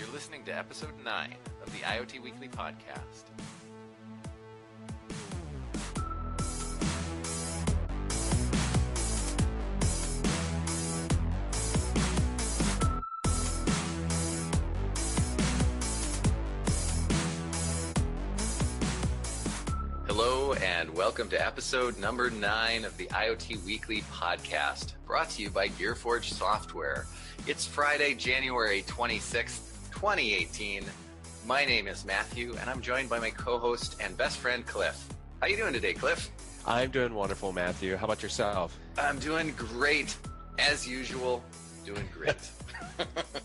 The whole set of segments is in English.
You're listening to episode 9 of the IoT Weekly podcast. Hello and welcome to episode number 9 of the IoT Weekly podcast, brought to you by Gearforge Software. It's Friday, January 26th, 2018. My name is Matthew, and I'm joined by my co-host and best friend, Cliff. How you doing today, Cliff? I'm doing wonderful, Matthew. How about yourself? I'm doing great. As usual, doing great.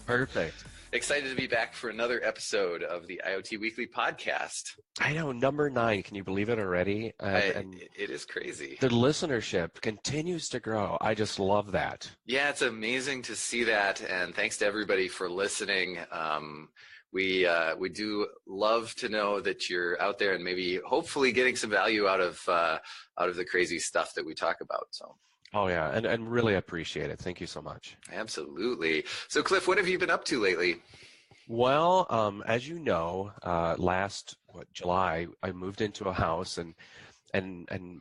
Perfect. Excited to be back for another episode of the IoT Weekly podcast. I know, number 9. Can you believe it already? It is crazy. The listenership continues to grow. I just love that. Yeah, it's amazing to see that, and thanks to everybody for listening. We do love to know that you're out there and maybe hopefully getting some value out of the crazy stuff that we talk about. So. Oh, yeah, and really appreciate it. Thank you so much. Absolutely. So, Cliff, what have you been up to lately? Well, as you know, last July, I moved into a house, and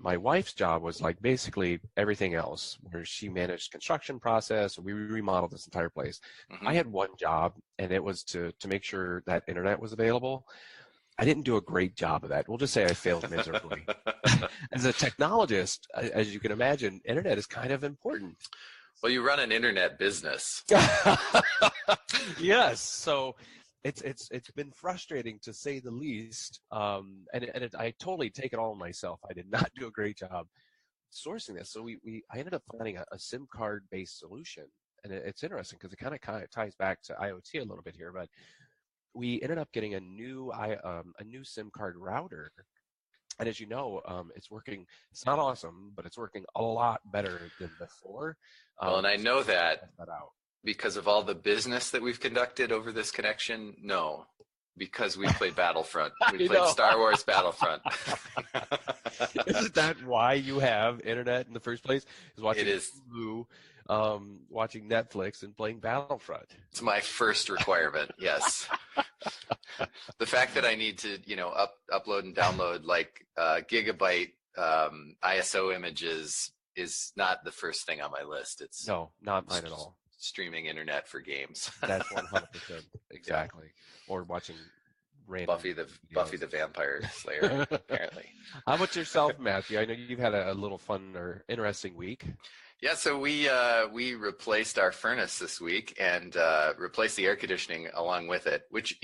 my wife's job was like basically everything else, where she managed construction process. We remodeled this entire place. Mm-hmm. I had one job, and it was to make sure that internet was available. I didn't do a great job of that. We'll just say I failed miserably. As a technologist, as you can imagine, internet is kind of important. Well, you run an internet business. Yes. So it's been frustrating, to say the least. I totally take it all on myself. I did not do a great job sourcing this. So I ended up finding a SIM card based solution, and it's interesting because it kind of ties back to IoT a little bit here, but we ended up getting a new SIM card router, and as you know, it's working. It's not awesome, but it's working a lot better than before. Well, and I know that out. Because of all the business that we've conducted over this connection. No, because we played Battlefront. We played Star Wars Battlefront. Isn't that why you have internet in the first place? Is watching Hulu, watching Netflix, and playing Battlefront. It's my first requirement. Yes. The fact that I need to, upload and download like gigabyte ISO images is not the first thing on my list. It's no, not mine at all. Streaming internet for games. That's 100% exactly. Yeah. Or watching random Buffy the Vampire Slayer. Apparently. How about yourself, Matthew? I know you've had a little fun or interesting week. Yeah, so we replaced our furnace this week and replaced the air conditioning along with it, which,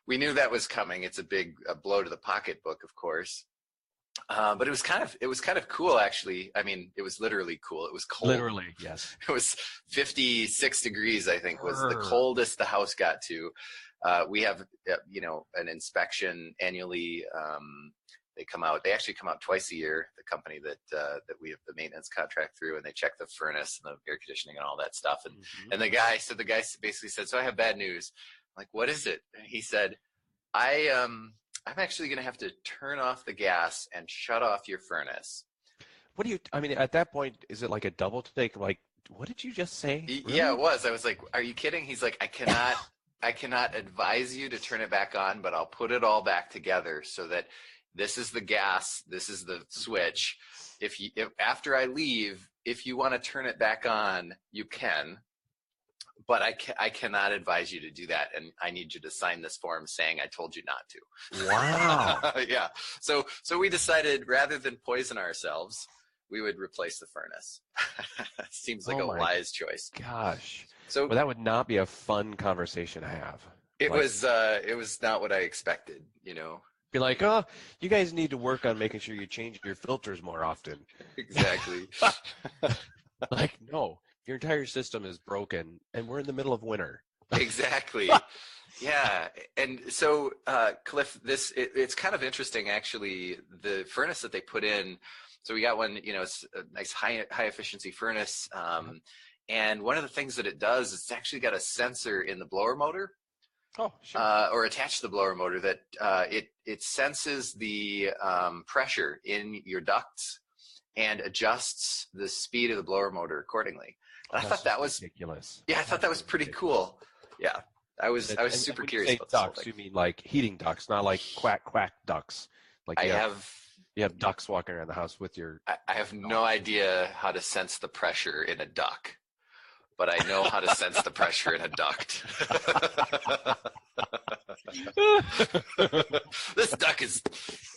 we knew that was coming. It's a big blow to the pocketbook, of course. But it was kind of cool, actually. I mean, it was literally cool. It was cold. Literally, yes. It was 56 degrees, I think, was the coldest the house got to. We have, an inspection annually. They actually come out twice a year, the company that we have the maintenance contract through, and they check the furnace and the air conditioning and all that stuff. And the guy basically said, "So I have bad news." I'm like, "What is it?" And he said, I'm actually going to have to turn off the gas and shut off your furnace. At that point, is it like a double take? Like, what did you just say? Really? Yeah, it was. I was like, "Are you kidding?" He's like, I cannot advise you to turn it back on, but I'll put it all back together so that this is the gas, this is the switch. If after I leave, if you want to turn it back on, you can. But I cannot advise you to do that, and I need you to sign this form saying I told you not to. Wow. Yeah. So we decided, rather than poison ourselves, we would replace the furnace. Seems like a wise choice. Gosh. So that would not be a fun conversation to have. It was not what I expected, Be like, "Oh, you guys need to work on making sure you change your filters more often." Exactly. Like, no. Your entire system is broken, and we're in the middle of winter. Exactly. Yeah. And so, Cliff, it's kind of interesting, actually, the furnace that they put in. So we got one, it's a nice high efficiency furnace. And one of the things that it does is it's actually got a sensor in the blower motor. Oh, sure. Or attached to the blower motor that it senses the pressure in your ducts and adjusts the speed of the blower motor accordingly. And I thought that was ridiculous. Yeah, I thought that was pretty cool. Yeah. I was And super when you curious say about this whole ducks, thing. you mean like heating ducks, not like quack quack ducks. Like I have you have ducks walking around the house with your I have no idea how to sense the pressure in a duck, but I know how to sense the pressure in a duct. This duck is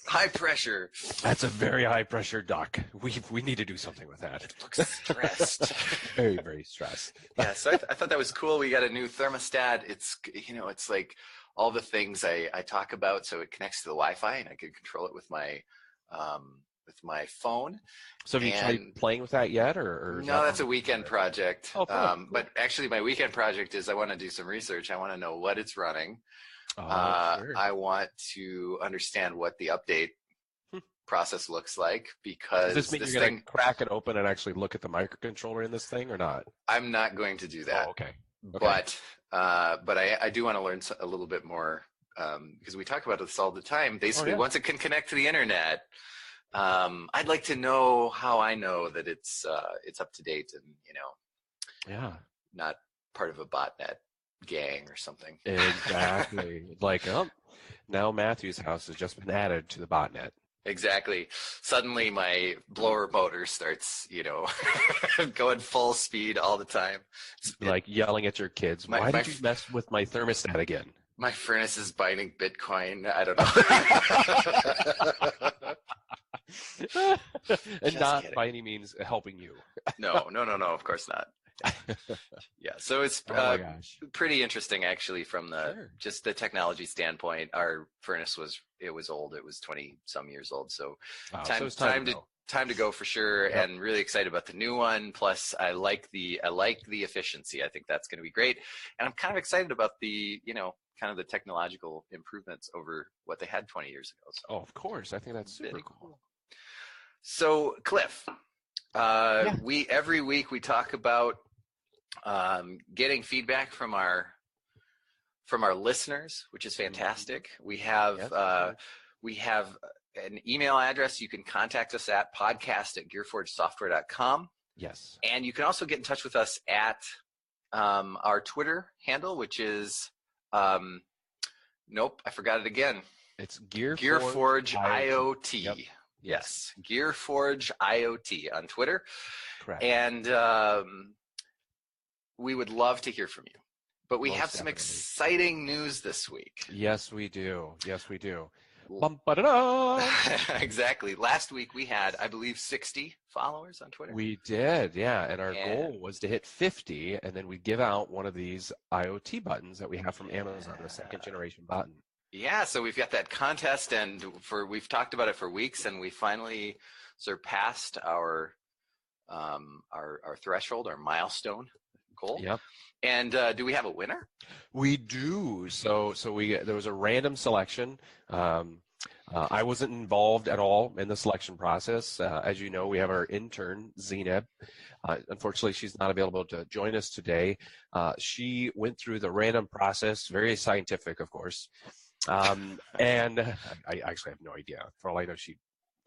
high pressure. That's a very high pressure duck. We need to do something with that. It looks stressed. Very, very stressed. Yeah, so I thought that was cool. We got a new thermostat. It's, it's like all the things I talk about. So it connects to the Wi-Fi, and I can control it with my phone. So have you tried playing with that yet, or is No, that that's a weekend project. Oh, cool. But actually, my weekend project is I want to do some research. I want to know what it's running. Sure. I want to understand what the update process looks like, because Does this mean you're going to crack it open and actually look at the microcontroller in this thing, or not? I'm not going to do that. Oh, okay. But I do want to learn a little bit more, because we talk about this all the time. Basically, once it can connect to the internet, I'd like to know how I know that it's up to date and not part of a botnet gang or something. Exactly. Like, now Matthew's house has just been added to the botnet. Exactly. Suddenly my blower motor starts, going full speed all the time. Like yelling at your kids, why did you mess with my thermostat again? My furnace is buying Bitcoin. I don't know. And just not kidding. By any means helping you. No, of course not. Yeah, so it's pretty interesting actually from just the technology standpoint. Our furnace was old. It was 20 some years old. So time to go for sure. Yep. And really excited about the new one. Plus I like the efficiency. I think that's going to be great. And I'm kind of excited about the, kind of the technological improvements over what they had 20 years ago. So, of course. I think that's super cool. So Cliff, we every week we talk about getting feedback from our listeners, which is fantastic. We have an email address. You can contact us at podcast@gearforgesoftware.com. Yes. And you can also get in touch with us at our Twitter handle, which is nope, I forgot it again. It's Gearforge IoT. Yep. Yes, Gearforge IoT on Twitter. Correct. And we would love to hear from you. But we have some exciting news this week. Yes, we do. Exactly. Last week we had, I believe, 60 followers on Twitter. We did, yeah. And our goal was to hit 50, and then we'd give out one of these IoT buttons that we have from Amazon, the second generation button. Yeah, so we've got that contest, and we've talked about it for weeks, and we finally surpassed our threshold, our milestone goal. Yep. And do we have a winner? We do. So there was a random selection. I wasn't involved at all in the selection process. As you know, we have our intern, Zeneb. Unfortunately, she's not available to join us today. She went through the random process, very scientific, of course. And I actually have no idea. For all I know,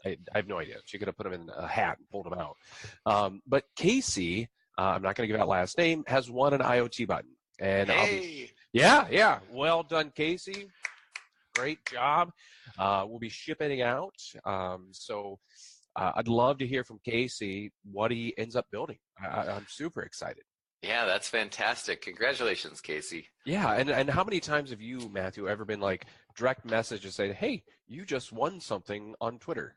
I have no idea. She could have put them in a hat and pulled them out. But Casey, I'm not going to give out last name, has won an IoT button. And yeah. Well done, Casey. Great job. We'll be shipping it out. So I'd love to hear from Casey what he ends up building. I'm super excited. Yeah, that's fantastic. Congratulations, Casey. Yeah, and how many times have you, Matthew, ever been like direct message and say, hey, you just won something on Twitter?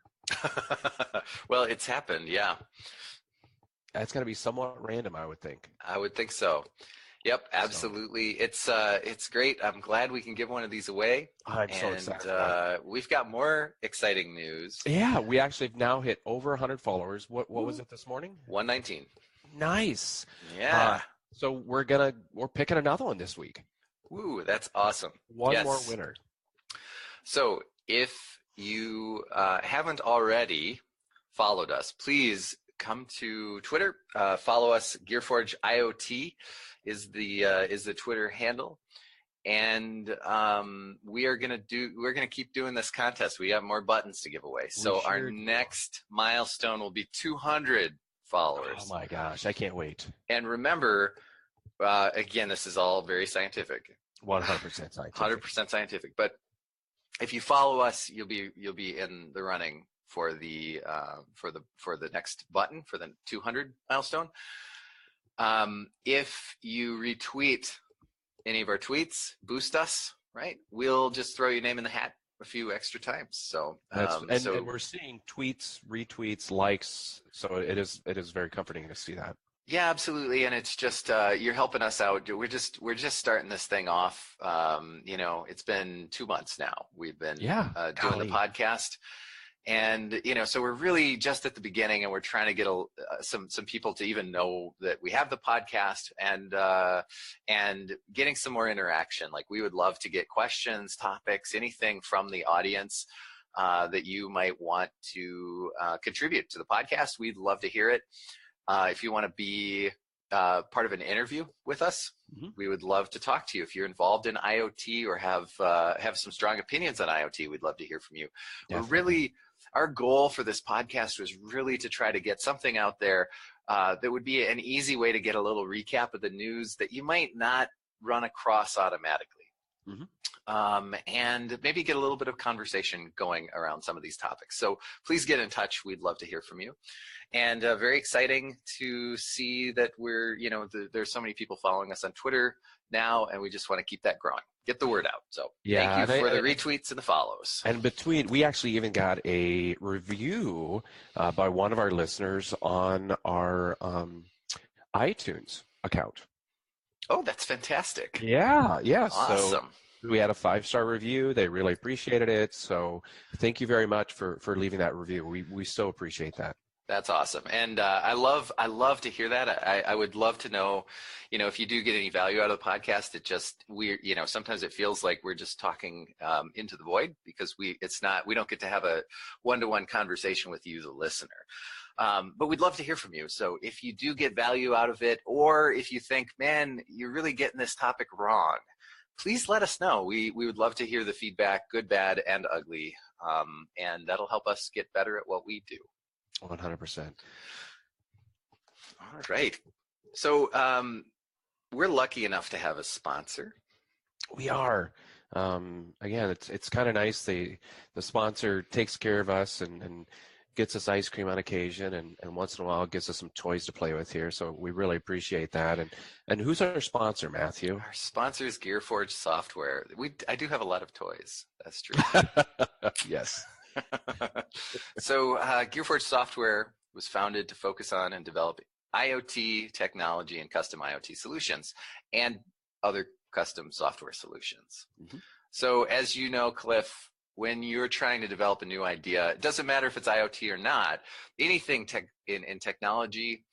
Well, it's happened, yeah. That's going to be somewhat random, I would think. I would think so. Yep, absolutely. It's great. I'm glad we can give one of these away. I'm so excited. We've got more exciting news. Yeah, we actually have now hit over 100 followers. What was it this morning? 119. Nice. Yeah. So we're picking another one this week. Ooh, that's awesome. One more winner. So if you haven't already followed us, please come to Twitter. Follow us. Gearforge IoT is the Twitter handle, and we're gonna keep doing this contest. We have more buttons to give away. So our next milestone will be 200 followers. Oh my gosh, I can't wait. And remember, again, this is all very scientific. 100% scientific. 100% scientific. But if you follow us, you'll be in the running for the next button for the 200 milestone. If you retweet any of our tweets, boost us, right? We'll just throw your name in the hat a few extra times. So and we're seeing tweets, retweets, likes. So it is very comforting to see that. Yeah, absolutely. And it's just you're helping us out. We're just starting this thing off. It's been 2 months now. We've been doing the podcast. And, so we're really just at the beginning, and we're trying to get some people to even know that we have the podcast and getting some more interaction. Like, we would love to get questions, topics, anything from the audience that you might want to contribute to the podcast. We'd love to hear it. If you want to be part of an interview with us, we would love to talk to you. If you're involved in IoT or have some strong opinions on IoT, we'd love to hear from you. Definitely. Our goal for this podcast was really to try to get something out there that would be an easy way to get a little recap of the news that you might not run across automatically. And maybe get a little bit of conversation going around some of these topics. So please get in touch. We'd love to hear from you. And very exciting to see that there's so many people following us on Twitter now, and we just want to keep that growing. Get the word out. So thank you for the retweets and the follows. And we actually even got a review by one of our listeners on our iTunes account. Oh, that's fantastic. Yeah. Awesome. So we had a 5-star review. They really appreciated it. So thank you very much for leaving that review. We so appreciate that. That's awesome. And I love to hear that. I would love to know, if you do get any value out of the podcast. Sometimes it feels like we're just talking into the void, because we don't get to have a one-to-one conversation with you, the listener. But we'd love to hear from you. So if you do get value out of it, or if you think, man, you're really getting this topic wrong, please let us know. We would love to hear the feedback, good, bad, and ugly. And that'll help us get better at what we do. 100%. All right. So we're lucky enough to have a sponsor. We are. Again, it's kind of nice. The sponsor takes care of us and gets us ice cream on occasion, and once in a while gives us some toys to play with here. So we really appreciate that. And who's our sponsor, Matthew? Our sponsor is Gearforge Software. I do have a lot of toys. That's true. Yes. So Gearforge Software was founded to focus on and develop IoT technology and custom IoT solutions and other custom software solutions. So as you know, Cliff, when you're trying to develop a new idea, it doesn't matter if it's IoT or not, anything in technology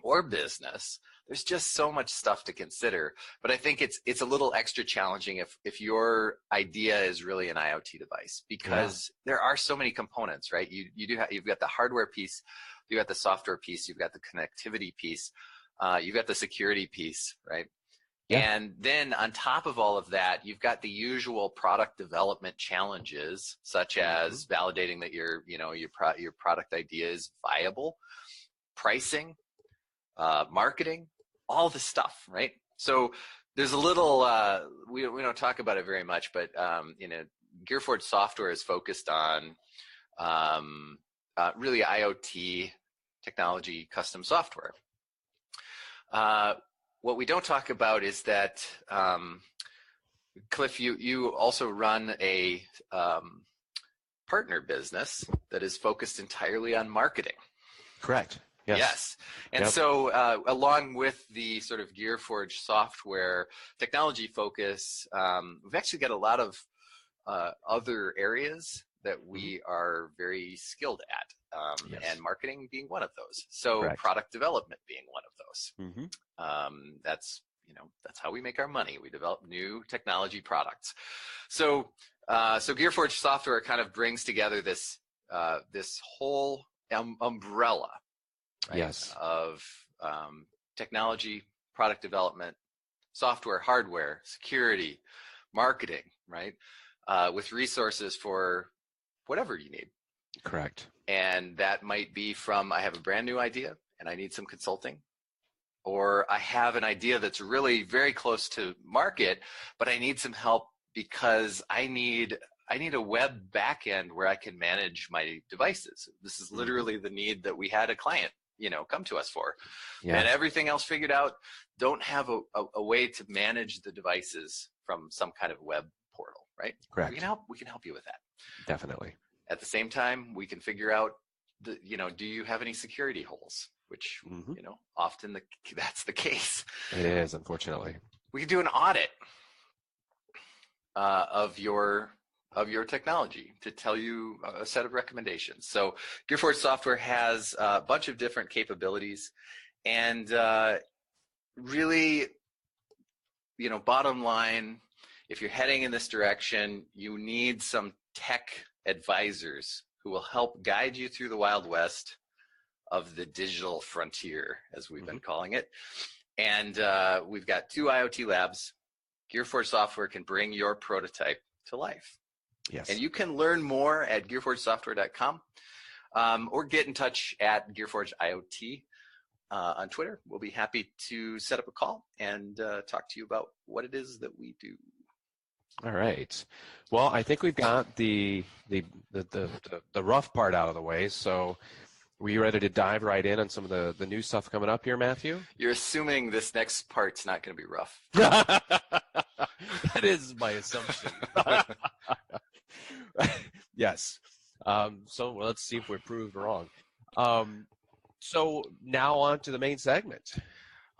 or business, there's just so much stuff to consider. But I think it's a little extra challenging if your idea is really an IoT device, because there are so many components, right? You've got the hardware piece, you've got the software piece, you've got the connectivity piece, you've got the security piece, right? Yeah. And then on top of all of that, you've got the usual product development challenges, such as validating that your product idea is viable, pricing, marketing, all the stuff, right? So there's a little, we don't talk about it very much, but Gearforge Software is focused on really IoT technology, custom software. What we don't talk about is that, Cliff, you also run a partner business that is focused entirely on marketing. Correct. Yes. And so along with the sort of Gearforge Software technology focus, we've actually got a lot of other areas that we are very skilled at, and marketing being one of those. So product development being one of those. That's how we make our money. We develop new technology products. So Gearforge Software kind of brings together this whole umbrella, right, of technology, product development, software, hardware, security, marketing, right, with resources for whatever you need. Correct. And that might be from, I have a brand new idea and I need some consulting, or I have an idea that's really very close to market, but I need some help because I need a web backend where I can manage my devices. This is literally the need that we had a client, come to us for. Yeah. And everything else figured out, don't have a way to manage the devices from some kind of web portal, right? Correct. We can help you with that. Definitely. At the same time, we can figure out do you have any security holes? Which, often that's the case. It is, unfortunately. We can do an audit of your technology to tell you a set of recommendations. So Gearforge Software has a bunch of different capabilities, and really, bottom line, if you're heading in this direction, you need some tech advisors who will help guide you through the Wild West of the digital frontier, as we've been calling it. And we've got 2 IoT labs. Gearforge Software can bring your prototype to life. Yes. And you can learn more at gearforgesoftware.com or get in touch at Gearforge IoT on Twitter. We'll be happy to set up a call and talk to you about what it is that we do. All right. Well, I think we've got the rough part out of the way. So, were you ready to dive right in on some of the new stuff coming up here, Matthew? You're assuming this next part's not going to be rough. That is my assumption. Yes. So let's see if we're proved wrong. So now on to the main segment.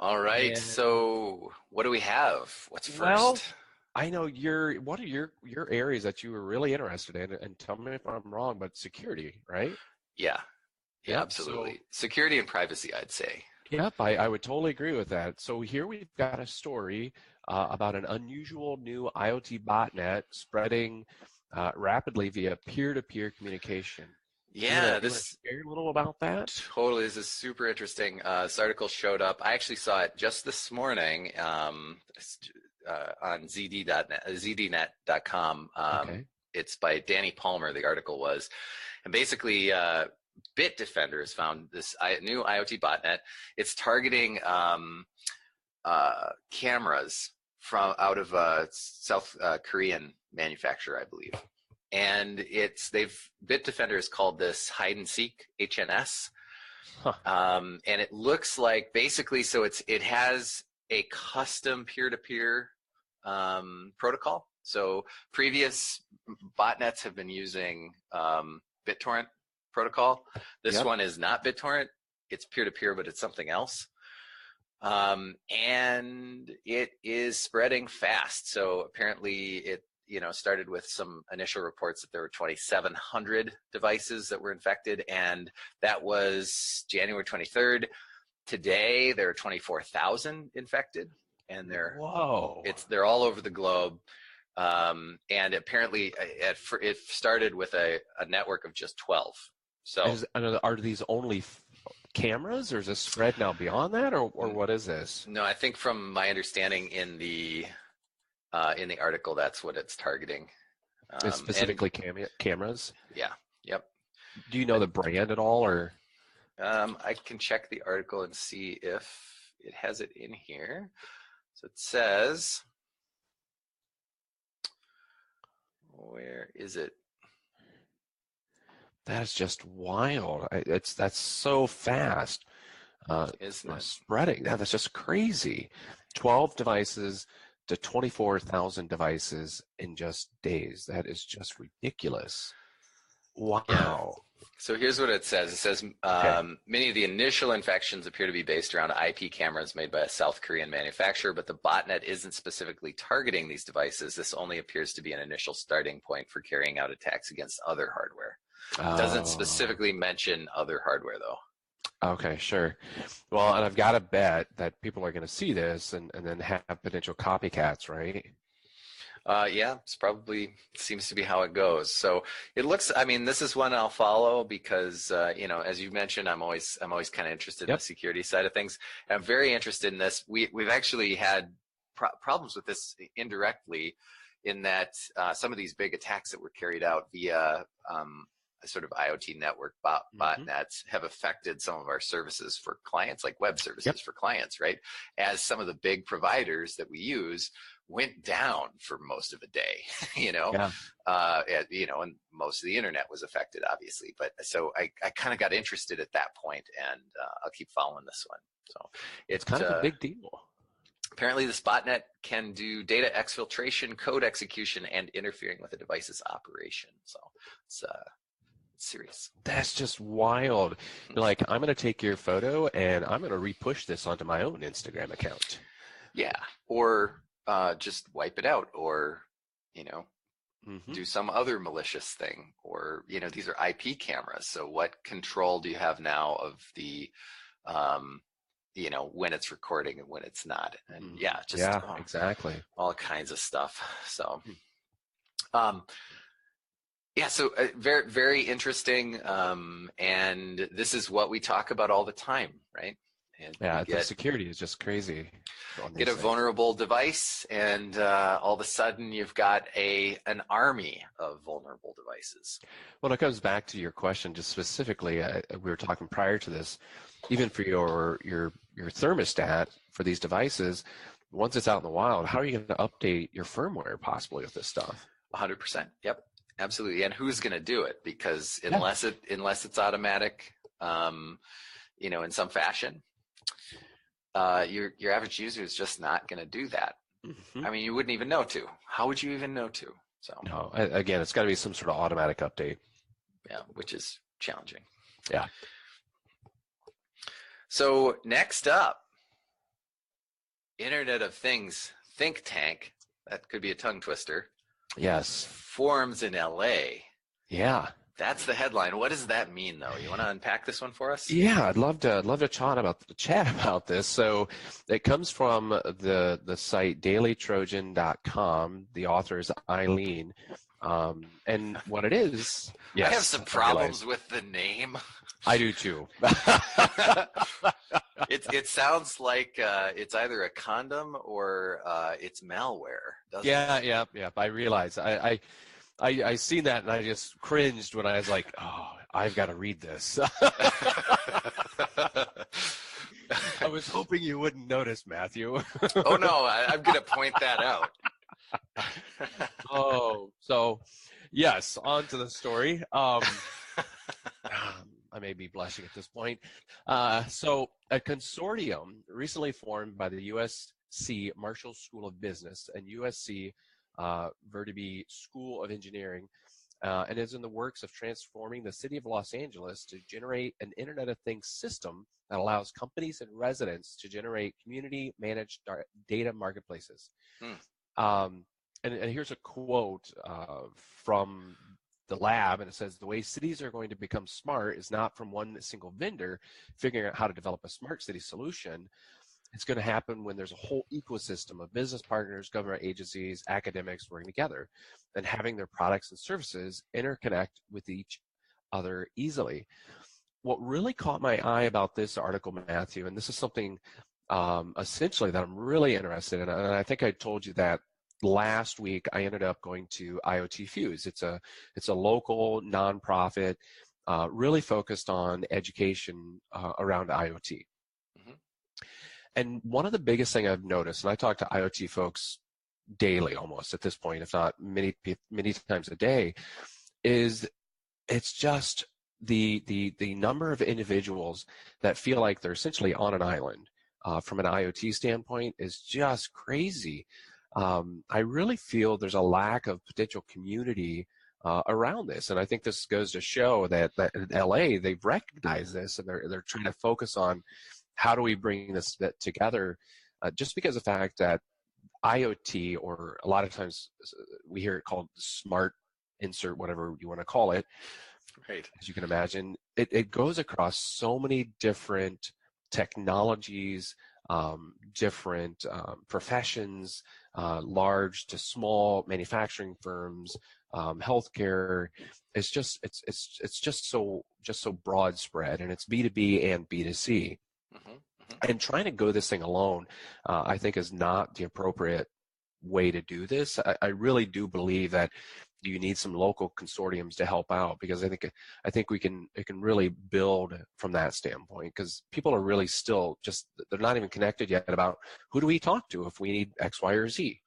All right. And so what do we have? What's first? Well, I know what are your areas that you were really interested in, and tell me if I'm wrong, but security, right? Yeah, absolutely. So, security and privacy, I'd say. Yep, I would totally agree with that. So here we've got a story about an unusual new IoT botnet spreading rapidly via peer-to-peer communication. Yeah, you share a little about that? Totally. This is super interesting. This article showed up. I actually saw it just this morning on zdnet.com. Okay. It's by Danny Palmer, the article was. And basically, Bitdefender has found this new IoT botnet. It's targeting cameras from out of a South Korean manufacturer, I believe. And Bitdefender has called this hide and seek, HNS. And it looks like basically, so it has a custom peer-to-peer protocol. So previous botnets have been using BitTorrent protocol. This one is not BitTorrent. It's peer-to-peer, but it's something else. And it is spreading fast. So apparently it started with some initial reports that there were 2,700 devices that were infected, and that was January 23rd. Today, there are 24,000 infected, and they're all over the globe. And apparently, it started with a network of just 12. So, are these only cameras, or is this spread now beyond that, or what is this? No, I think from my understanding in the article, that's what it's targeting. It's specifically cameras? Yeah. Yep. Do you know the brand at all, or? I can check the article and see if it has it in here. So it says, where is it? That's just wild. That's so fast. Isn't it? Spreading. That's just crazy. 12 devices to 24,000 devices in just days. That is just ridiculous. Wow. Yeah. So here's what it says. It says many of the initial infections appear to be based around IP cameras made by a South Korean manufacturer, but the botnet isn't specifically targeting these devices. This only appears to be an initial starting point for carrying out attacks against other hardware. It doesn't specifically mention other hardware, though. Okay, sure. Well, and I've got to bet that people are going to see this and then have potential copycats, right? Yeah, seems to be how it goes. So it looks, this is one I'll follow because, as you mentioned, I'm always kind of interested in the security side of things. I'm very interested in this. We've actually had problems with this indirectly in that some of these big attacks that were carried out via sort of IoT network botnets have affected some of our services for clients, like web services for clients, right? As some of the big providers that we use went down for most of a day, and most of the internet was affected, obviously. But so I kind of got interested at that point, and I'll keep following this one. So it's kind of a big deal. Apparently, this botnet can do data exfiltration, code execution, and interfering with a device's operation. So it's serious. That's just wild. Like, I'm going to take your photo and I'm going to repush this onto my own Instagram account. Yeah, or just wipe it out, or do some other malicious thing, or these are IP cameras. So what control do you have now of the when it's recording and when it's not? And exactly, all kinds of stuff. So so very, very interesting, and this is what we talk about all the time, right? And the security is just crazy. Get a vulnerable device, and all of a sudden you've got an army of vulnerable devices. Well, it comes back to your question, just specifically. We were talking prior to this, even for your thermostat for these devices. Once it's out in the wild, how are you going to update your firmware possibly with this stuff? 100%. Yep, absolutely. And who's going to do it? Because unless it's automatic, in some fashion, your average user is just not going to do that. I mean, you wouldn't even know to. How would you even know to? So no, again, it's got to be some sort of automatic update. Yeah, which is challenging. Yeah. So next up, Internet of Things think tank. That could be a tongue twister. Yes. Forms in LA. Yeah. That's the headline. What does that mean, though? You want to unpack this one for us? Yeah, I'd love to chat about this. So it comes from the site dailytrojan.com. The author is Eileen. And what it is, yes, I have some problems with the name. I do too. It sounds like it's either a condom or it's malware. Doesn't it? Yeah. I realize I seen that and I just cringed when I was like, oh, I've got to read this. I was hoping you wouldn't notice, Matthew. Oh no, I'm going to point that out. Oh, so yes, on to the story. I may be blushing at this point. So a consortium recently formed by the USC Marshall School of Business and USC Verdigbe School of Engineering, and is in the works of transforming the city of Los Angeles to generate an Internet of Things system that allows companies and residents to generate community-managed data marketplaces. And here's a quote from the lab, and it says, the way cities are going to become smart is not from one single vendor figuring out how to develop a smart city solution. It's going to happen when there's a whole ecosystem of business partners, government agencies, academics working together and having their products and services interconnect with each other easily. What really caught my eye about this article, Matthew, and this is something essentially that I'm really interested in, and I think I told you that last week, I ended up going to IoT Fuse. It's a local nonprofit, really focused on education around IoT. And one of the biggest thing I've noticed, and I talk to IoT folks daily almost at this point, if not many times a day, is it's just the number of individuals that feel like they're essentially on an island from an IoT standpoint is just crazy. I really feel there's a lack of potential community around this, and I think this goes to show that in LA they've recognized this, and they're trying to focus on how do we bring this together, just because of the fact that IoT, or a lot of times we hear it called smart insert, whatever you want to call it, right? As you can imagine, it goes across so many different technologies, different professions, large to small manufacturing firms, healthcare. It's just so broad spread, and it's B2B and B2C. And trying to go this thing alone, I think, is not the appropriate way to do this. I really do believe that do you need some local consortiums to help out? Because I think it can really build from that standpoint, because people are really still just, they're not even connected yet about who do we talk to if we need X, Y, or Z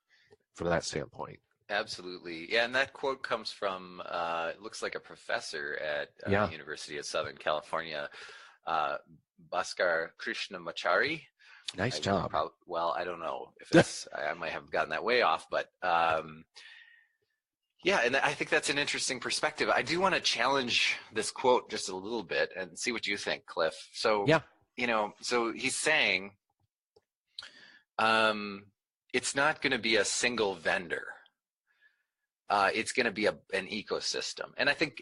from that standpoint. Absolutely. Yeah, and that quote comes from, it looks like a professor at Yeah. University of Southern California, Bhaskar Krishnamachari. Nice job. Well, I don't know if it's, I might have gotten that way off, but yeah, and I think that's an interesting perspective. I do want to challenge this quote just a little bit and see what you think, Cliff. So, Yeah. So he's saying, it's not going to be a single vendor. It's going to be an ecosystem. And I think,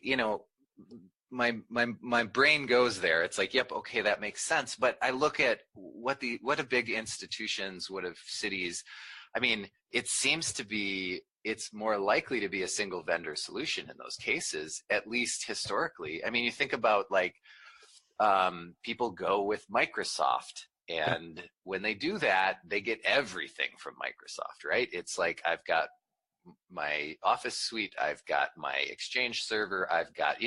my brain goes there. It's like, yep, okay, that makes sense. But I look at what have big institutions, what have cities, I mean, it seems to be, it's more likely to be a single vendor solution in those cases, at least historically. I mean, you think about like, people go with Microsoft, and when they do that, they get everything from Microsoft, right? It's like, I've got my Office suite, I've got my Exchange server, I've got,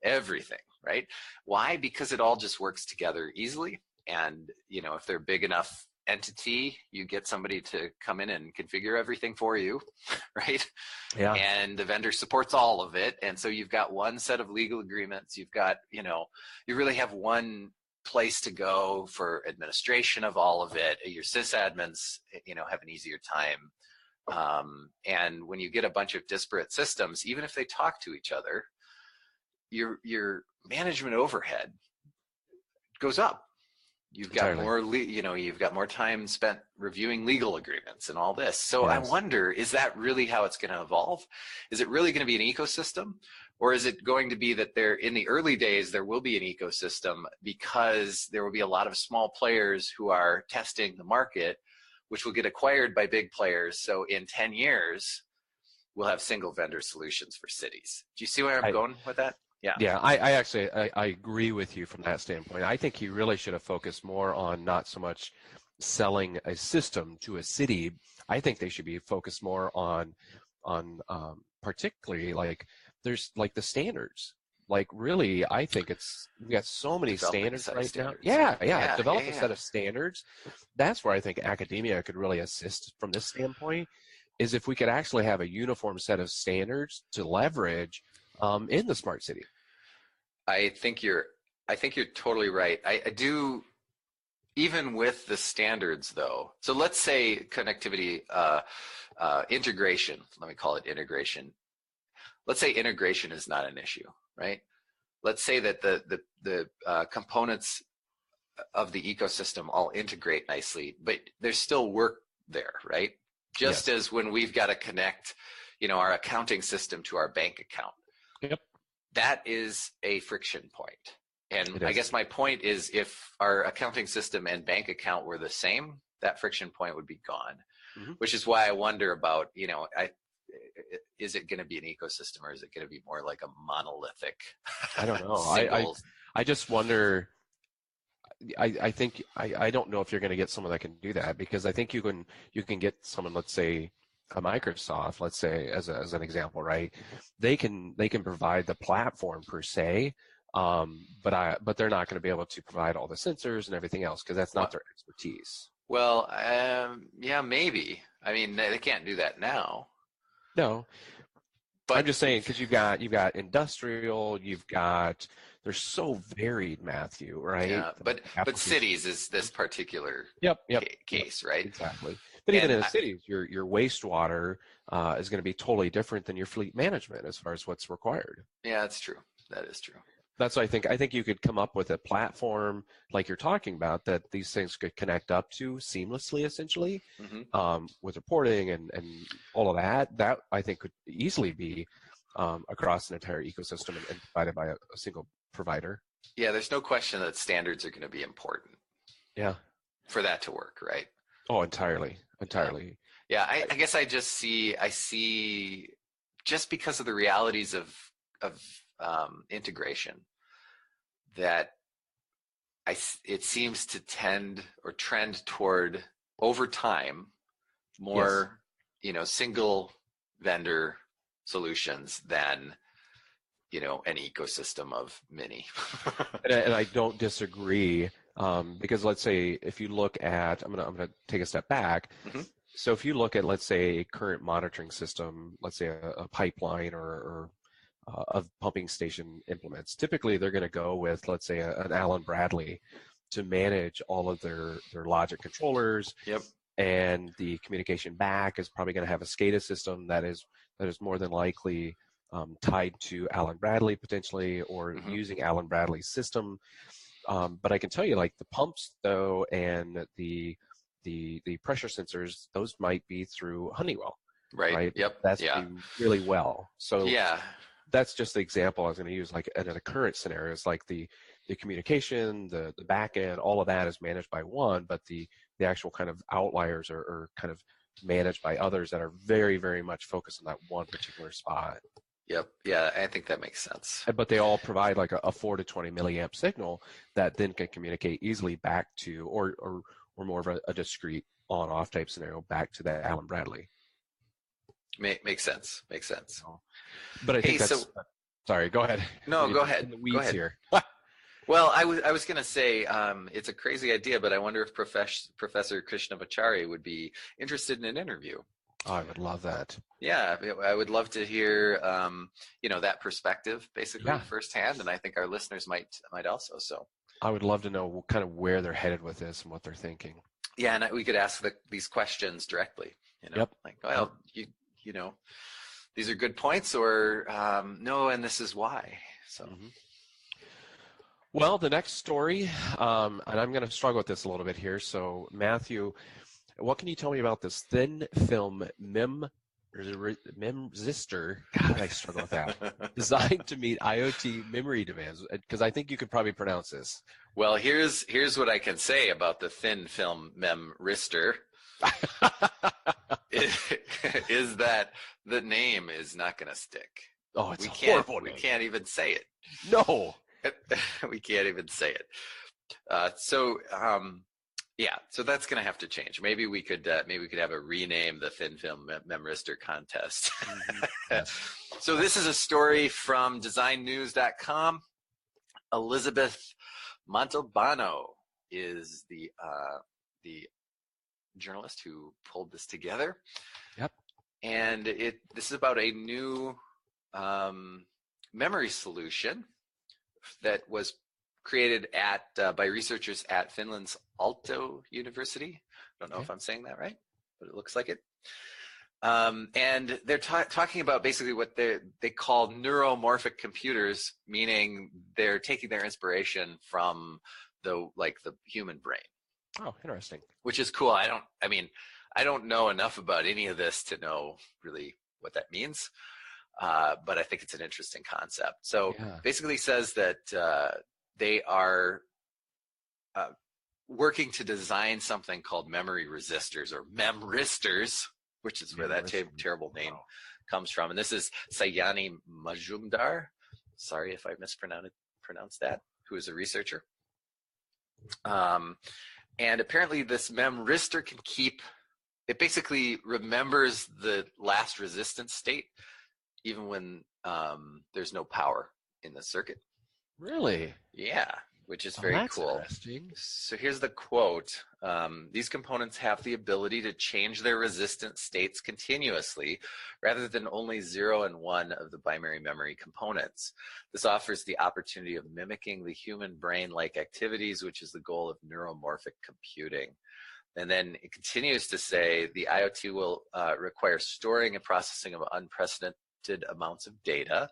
everything, right? Why? Because it all just works together easily. And, if they're a big enough entity, you get somebody to come in and configure everything for you, right? Yeah. And the vendor supports all of it. And so you've got one set of legal agreements. You've got, you really have one place to go for administration of all of it. Your sysadmins, have an easier time. And when you get a bunch of disparate systems, even if they talk to each other, your management overhead goes up. You've got more, you've got more time spent reviewing legal agreements and all this. So I wonder, is that really how it's going to evolve? Is it really going to be an ecosystem? Or is it going to be that in the early days, there will be an ecosystem because there will be a lot of small players who are testing the market, which will get acquired by big players. So in 10 years, we'll have single vendor solutions for cities. Do you see where I'm going with that? Yeah. Yeah, I actually agree with you from that standpoint. I think he really should have focused more on not so much selling a system to a city. I think they should be focused more on particularly like there's like the standards. Like really, I think we got so many standards right now. Yeah. Develop a set of standards. That's where I think academia could really assist from this standpoint, is if we could actually have a uniform set of standards to leverage in the smart city. I think you're totally right. I do, even with the standards though. So let's say connectivity, integration, let me call it integration. Let's say integration is not an issue, right? Let's say that the components of the ecosystem all integrate nicely, but there's still work there, right? Just as when we've got to connect, our accounting system to our bank account. Yep. That is a friction point. And I guess my point is, if our accounting system and bank account were the same, that friction point would be gone, which is why I wonder about, is it going to be an ecosystem, or is it going to be more like a monolithic? I don't know. I just wonder. I think I don't know if you're going to get someone that can do that, because I think you can get someone, let's say a Microsoft, let's say as an example, right? They can provide the platform per se, but they're not going to be able to provide all the sensors and everything else, because that's not their expertise. Well, yeah, maybe. I mean, they can't do that now. No, but I'm just saying, because you've got industrial, they're so varied, Matthew, right? Yeah, but cities is this particular case, right? Exactly. But even in the cities, your wastewater is going to be totally different than your fleet management as far as what's required. Yeah, that's true. That is true. That's what I think you could come up with a platform like you're talking about that these things could connect up to seamlessly, essentially, with reporting and all of that. That I think could easily be across an entire ecosystem and provided by a single provider. Yeah, there's no question that standards are going to be important. Yeah. For that to work, right? Oh, entirely. Yeah, I guess I see just because of the realities of integration, that it seems to trend toward, over time, more single vendor solutions than, an ecosystem of many. And I don't disagree, because let's say if you look at, I'm gonna take a step back. Mm-hmm. So if you look at, let's say, a current monitoring system, let's say a pipeline or of pumping station implements, typically they're going to go with, let's say, an Allen Bradley to manage all of their logic controllers. Yep. And the communication back is probably going to have a SCADA system that is more than likely tied to Allen Bradley potentially, or Mm-hmm. using Allen Bradley's system. But I can tell you, like the pumps though, and the pressure sensors, those might be through Honeywell, right? Yep. That's Yeah. really well. So Yeah. that's just the example I was going to use. Like in a current scenario, it's like the communication, the back end, all of that is managed by one, but the actual kind of outliers are kind of managed by others that are very, very much focused on that one particular spot. Yep. Yeah, I think that makes sense. But they all provide like a 4 to 20 milliamp signal that then can communicate easily back to, or more of a discrete on-off type scenario back to that Allen Bradley. Makes sense. Makes sense. But I think that's. Sorry, go ahead. No, go ahead. In the weeds go ahead. here. Well, I was going to say it's a crazy idea, but I wonder if Professor Krishnamachari would be interested in an interview. Oh, I would love that. Yeah, I would love to hear that perspective basically firsthand, and I think our listeners might also. So I would love to know kind of where they're headed with this and what they're thinking. Yeah, and we could ask these questions directly. Yep. Like, well, these are good points, or no, and this is why. So. Mm-hmm. Well, the next story, and I'm going to struggle with this a little bit here. So, Matthew, what can you tell me about this thin film memristor? God, I struggle with that. Designed to meet IoT memory demands, because I think you could probably pronounce this. Well, here's what I can say about the thin film memristor. is that the name is not going to stick. Oh, it's horrible name. We can't even say it. No. We can't even say it. So that's going to have to change. Maybe we could have a rename the thin film memristor contest. Mm-hmm. So this is a story from designnews.com. Elizabeth Montalbano is the journalist who pulled this together. Yep. And this is about a new memory solution that was created by researchers at Finland's Aalto University. I don't know if I'm saying that right, but it looks like it. And they're talking about basically what they call neuromorphic computers, meaning they're taking their inspiration from the human brain. Oh, interesting. Which is cool. I don't know enough about any of this to know really what that means. But I think it's an interesting concept. So basically says that they are working to design something called memory resistors, or memristors, which is where that terrible name comes from. And this is Sayani Majumdar, sorry if I mispronounced that, who is a researcher. And apparently this memristor it basically remembers the last resistance state even when there's no power in the circuit. Really? Yeah, which is very cool. Interesting. So here's the quote. These components have the ability to change their resistance states continuously rather than only 0 and 1 of the binary memory components. This offers the opportunity of mimicking the human brain-like activities, which is the goal of neuromorphic computing. And then it continues to say the IoT will require storing and processing of unprecedented amounts of data.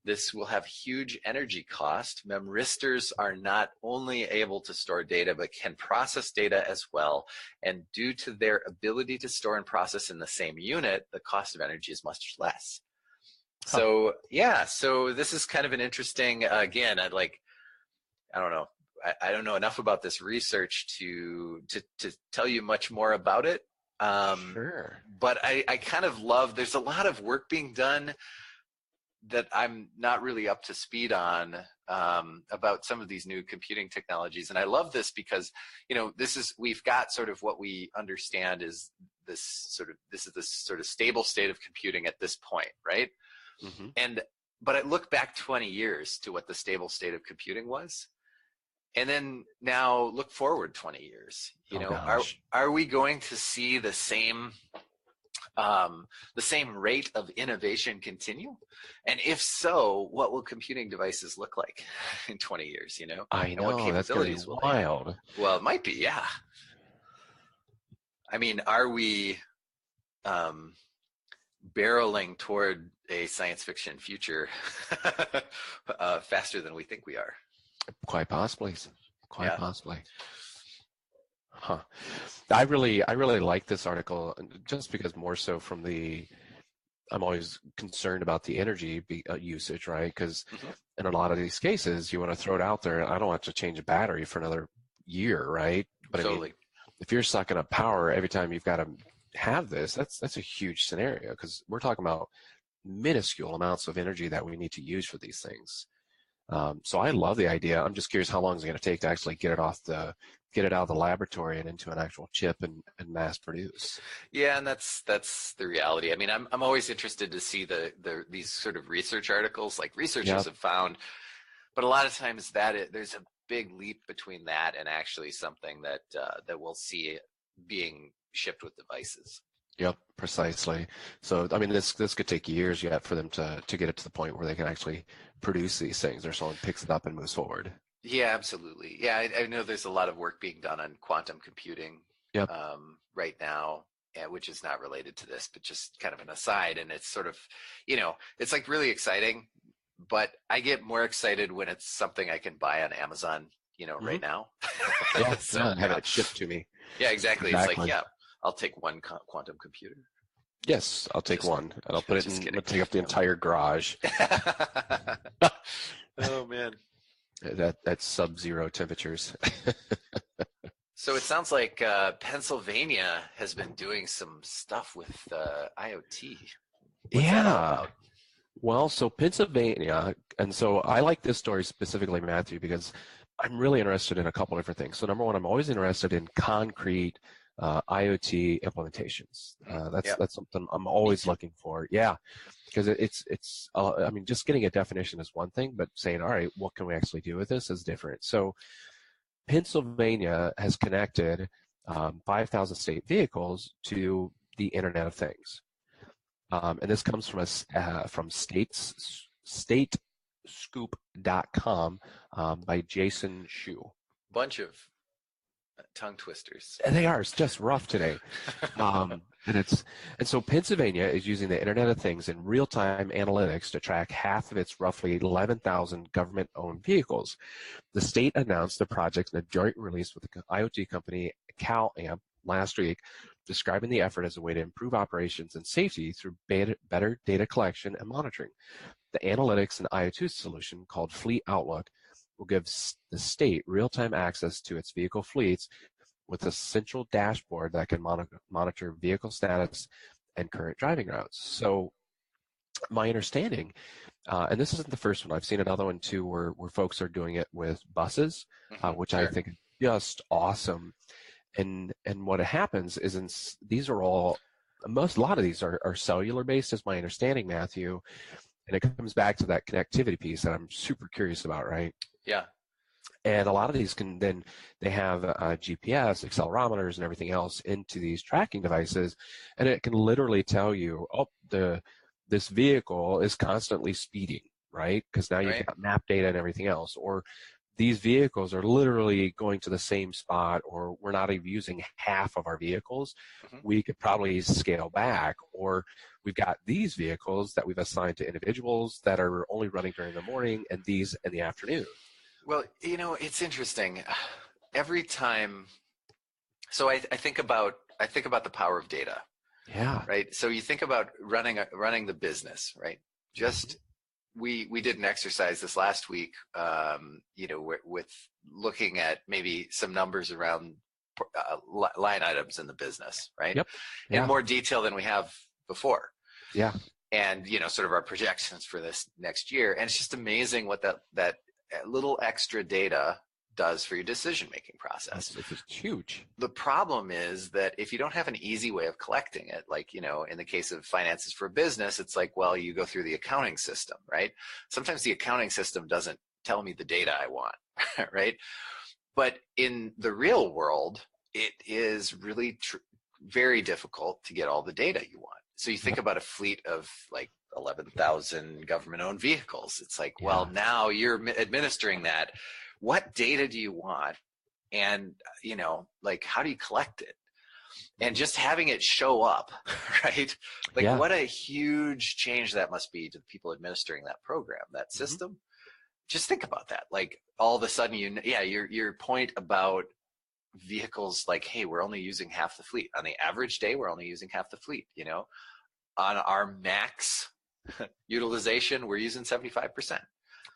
This will have huge energy cost. Memristors are not only able to store data, but can process data as well. And due to their ability to store and process in the same unit, the cost of energy is much less. So so this is kind of an interesting, again, I don't know. I don't know enough about this research to tell you much more about it. Sure. But I kind of love, there's a lot of work being done that I'm not really up to speed on about some of these new computing technologies. And I love this because, we've got sort of what we understand is this is the sort of stable state of computing at this point, right? Mm-hmm. But I look back 20 years to what the stable state of computing was. And then now look forward 20 years, Gosh. are we going to see the same rate of innovation continue? And if so, what will computing devices look like in 20 years, I and what know, that's going to capabilities be will they have? wild. Well, it might be, yeah. I mean, are we barreling toward a science fiction future faster than we think we are? Quite possibly. Quite Yeah. possibly. Huh. I really like this article just because more so from I'm always concerned about the energy usage, right? Because in a lot of these cases, you want to throw it out there. I don't have to change a battery for another year, right? But Totally. I mean, if you're sucking up power every time you've got to have this, that's a huge scenario because we're talking about minuscule amounts of energy that we need to use for these things. So I love the idea. I'm just curious how long is it going to take to actually get it out of the laboratory and into an actual chip and mass produce. Yeah, and that's the reality. I mean, I'm always interested to see these sort of research articles, like researchers have found, but a lot of times there's a big leap between that and actually something that we'll see being shipped with devices. Yep, precisely. So, I mean, this could take years yet for them to get it to the point where they can actually produce these things or someone picks it up and moves forward. Yeah, absolutely. Yeah, I know there's a lot of work being done on quantum computing right now, which is not related to this, but just kind of an aside. And it's sort of, it's like really exciting, but I get more excited when it's something I can buy on Amazon, right now. Yeah, So, have it shipped to me. Yeah, exactly. It's like, yeah, I'll take one quantum computer. Yes, I'll take one, and I'll put it in. I'll take up the entire garage. Oh man, that's sub-zero temperatures. So it sounds like Pennsylvania has been doing some stuff with IoT. What's that all about? Well, so Pennsylvania, and so I like this story specifically, Matthew, because I'm really interested in a couple different things. So number one, I'm always interested in concrete IoT implementations. That's something I'm always looking for. Yeah, because it's I mean, just getting a definition is one thing, but saying, all right, what can we actually do with this is different. So Pennsylvania has connected 5,000 state vehicles to the Internet of Things, and this comes from from statescoop.com by Jason Shu. Bunch of tongue twisters. And they are. It's just rough today. And so Pennsylvania is using the Internet of Things and real-time analytics to track half of its roughly 11,000 government-owned vehicles. The state announced the project in a joint release with the IoT company CalAmp last week, describing the effort as a way to improve operations and safety through better data collection and monitoring. The analytics and IoT solution, called Fleet Outlook, will give the state real-time access to its vehicle fleets with a central dashboard that can monitor vehicle status and current driving routes. So my understanding, and this isn't the first one, I've seen another one too where folks are doing it with buses, which I think is just awesome. And what happens is these are all, a lot of these are cellular based, is my understanding, Matthew. And it comes back to that connectivity piece that I'm super curious about, right? Yeah. And a lot of these they have GPS, accelerometers, and everything else into these tracking devices, and it can literally tell you, this vehicle is constantly speeding, right? Because now you've got map data and everything else, or these vehicles are literally going to the same spot, or we're not even using half of our vehicles. We could probably scale back, or we've got these vehicles that we've assigned to individuals that are only running during the morning and these in the afternoon. Well, it's interesting. Every time, so I think about the power of data. Yeah. Right. So you think about running the business, right? Just we did an exercise this last week, with looking at maybe some numbers around line items in the business, right? Yep. Yeah. In more detail than we have before. Yeah. And sort of our projections for this next year, and it's just amazing what that little extra data does for your decision-making process. It's huge. The problem is that if you don't have an easy way of collecting it, like, you know, in the case of finances for a business, it's like, well, you go through the accounting system, right? Sometimes the accounting system doesn't tell me the data I want, right? But in the real world, it is really very difficult to get all the data you want. So you think about a fleet of like 11,000 government-owned vehicles. It's like, well, now you're administering that. What data do you want? And, you know, like, how do you collect it? And just having it show up, right? Like, what a huge change that must be to the people administering that program, that system. Just think about that. Like, all of a sudden, your point about vehicles, like, hey, we're only using half the fleet. On the average day, we're only using half the fleet, you know? On our max utilization, we're using 75%.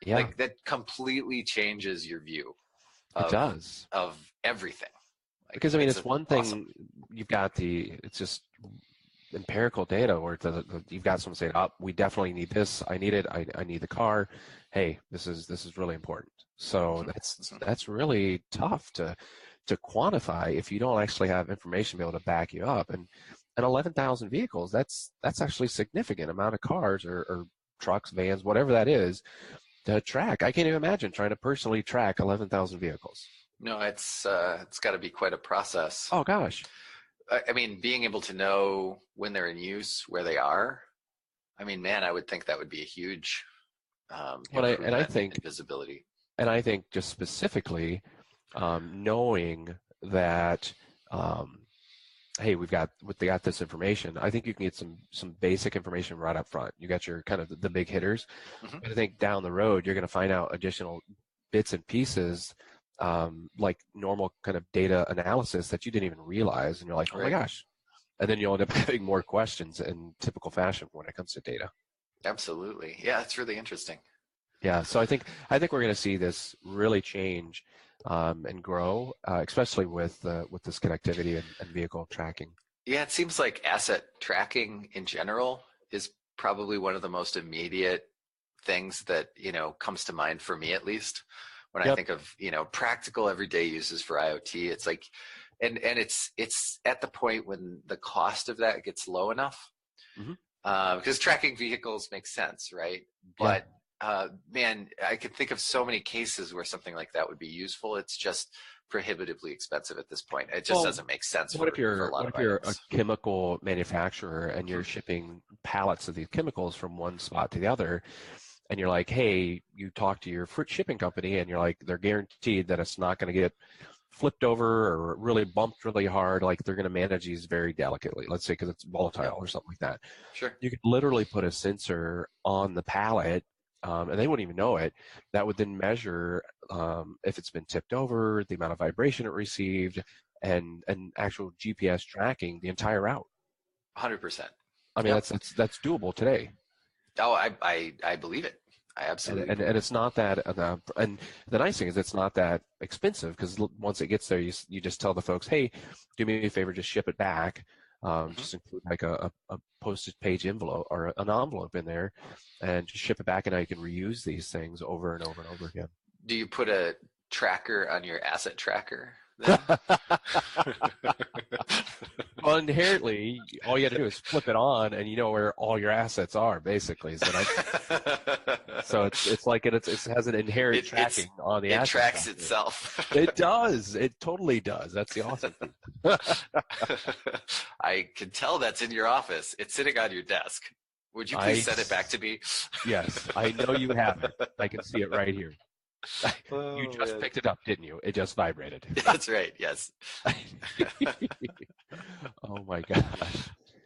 Yeah. Like, that completely changes your view of everything. Like, because I mean, it's one thing you've got it's just empirical data where you've got someone saying, oh, we definitely need this. I need it. I need the car. Hey, this is really important. So that's really tough to quantify if you don't actually have information to be able to back you up. And 11,000 vehicles, that's actually a significant amount of cars or trucks, vans, whatever that is, to track. I can't even imagine trying to personally track 11,000 vehicles. No, it's got to be quite a process. Oh gosh. I mean, being able to know when they're in use, where they are. I mean, man, I would think that would be a huge visibility. And I think just specifically knowing that, hey, we got this information. I think you can get some basic information right up front. You got your kind of the big hitters. But I think down the road you're going to find out additional bits and pieces, like normal kind of data analysis that you didn't even realize, and you're like, oh my gosh. And then you'll end up having more questions in typical fashion when it comes to data. Absolutely. Yeah, it's really interesting. Yeah, so I think we're going to see this really change and grow, especially with this connectivity and vehicle tracking. Yeah, it seems like asset tracking in general is probably one of the most immediate things that, you know, comes to mind for me, at least when I think of, you know, practical everyday uses for IoT. It's like, and it's at the point when the cost of that gets low enough, because tracking vehicles makes sense, right? But man, I could think of so many cases where something like that would be useful. It's just prohibitively expensive at this point. It just doesn't make sense. What if you're a chemical manufacturer and you're shipping pallets of these chemicals from one spot to the other, and you're like, hey, you talk to your shipping company and you're like, they're guaranteed that it's not going to get flipped over or really bumped really hard. Like, they're going to manage these very delicately, let's say, because it's volatile or something like that. Sure. You could literally put a sensor on the pallet, and they wouldn't even know it, that would then measure if it's been tipped over, the amount of vibration it received, and actual GPS tracking the entire route. 100%. I mean, that's doable today. Oh, I believe it. I absolutely. And it's not that, and the nice thing is it's not that expensive, because once it gets there, you just tell the folks, hey, do me a favor, just ship it back. Just include like a postage page envelope or an envelope in there, and just ship it back, and now you can reuse these things over and over and over again. Do you put a tracker on your asset tracker? Well, inherently, all you have to do is flip it on, and you know where all your assets are, basically. So it's like it has an inherent tracking on the asset. It tracks itself. It does. It totally does. That's the awesome thing. I can tell that's in your office. It's sitting on your desk. Would you please send it back to me? Yes, I know you have it. I can see it right here. You just picked it up, didn't you? It just vibrated. That's right. Yes. Oh my gosh.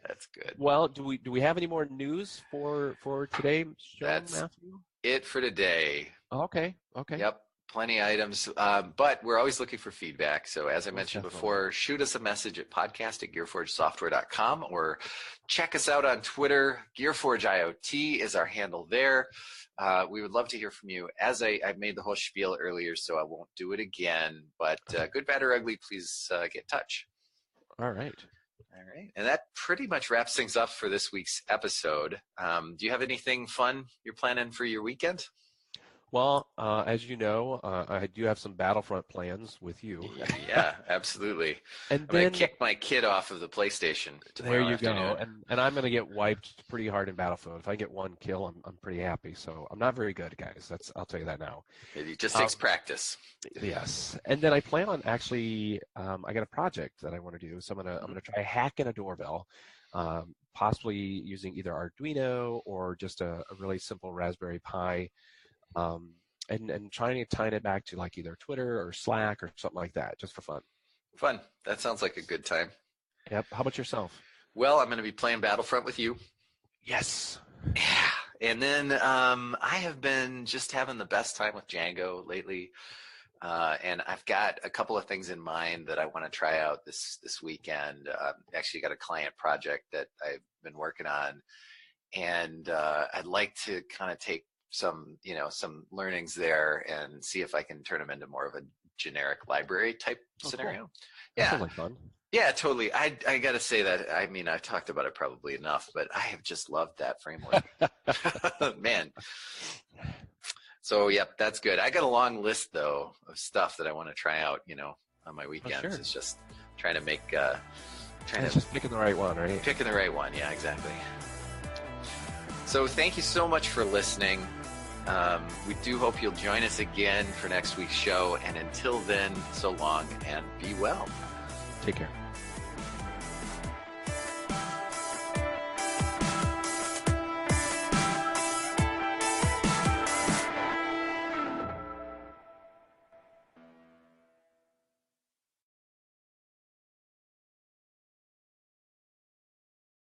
That's good. Well, do we have any more news for today, That's Matthew? It for today. Okay. Yep. Plenty of items, but we're always looking for feedback. So as I mentioned before, shoot us a message at podcast@gearforgesoftware.com, or check us out on Twitter. Gearforge IoT is our handle there. We would love to hear from you. As I've made the whole spiel earlier, so I won't do it again, but good, bad, or ugly, please get in touch. All right. And that pretty much wraps things up for this week's episode. Do you have anything fun you're planning for your weekend? Well, as you know, I do have some Battlefront plans with you. Yeah, absolutely. And I'm gonna then kick my kid off of the PlayStation there tomorrow you go. afternoon. And I'm going to get wiped pretty hard in Battlefield. If I get one kill, I'm pretty happy. So I'm not very good, guys. I'll tell you that now. It just Um, takes practice. yes. And then I plan on actually, I got a project that I want to do. So I'm Mhm. gonna try hacking a doorbell, possibly using either Arduino or just a really simple Raspberry Pi. Um, and trying to tie it back to like either Twitter or Slack or something like that, just for fun. Fun. That sounds like a good time. Yep. How about yourself? Well, I'm going to be playing Battlefront with you. Yes. Yeah. And then I have been just having the best time with Django lately. And I've got a couple of things in mind that I want to try out this weekend. Actually got a client project that I've been working on, and I'd like to kind of take some learnings there and see if I can turn them into more of a generic library type Oh, cool. scenario. That Yeah. sounds like fun. Yeah, totally. I got to say that, I mean, I've talked about it probably enough, but I have just loved that framework. Man. So, yep, that's good. I got a long list, though, of stuff that I want to try out, on my Oh, weekends. sure. It's just trying to It's just picking the right one, right? picking the right one. Yeah, exactly. So thank you so much for listening. We do hope you'll join us again for next week's show. And until then, so long and be well. Take care.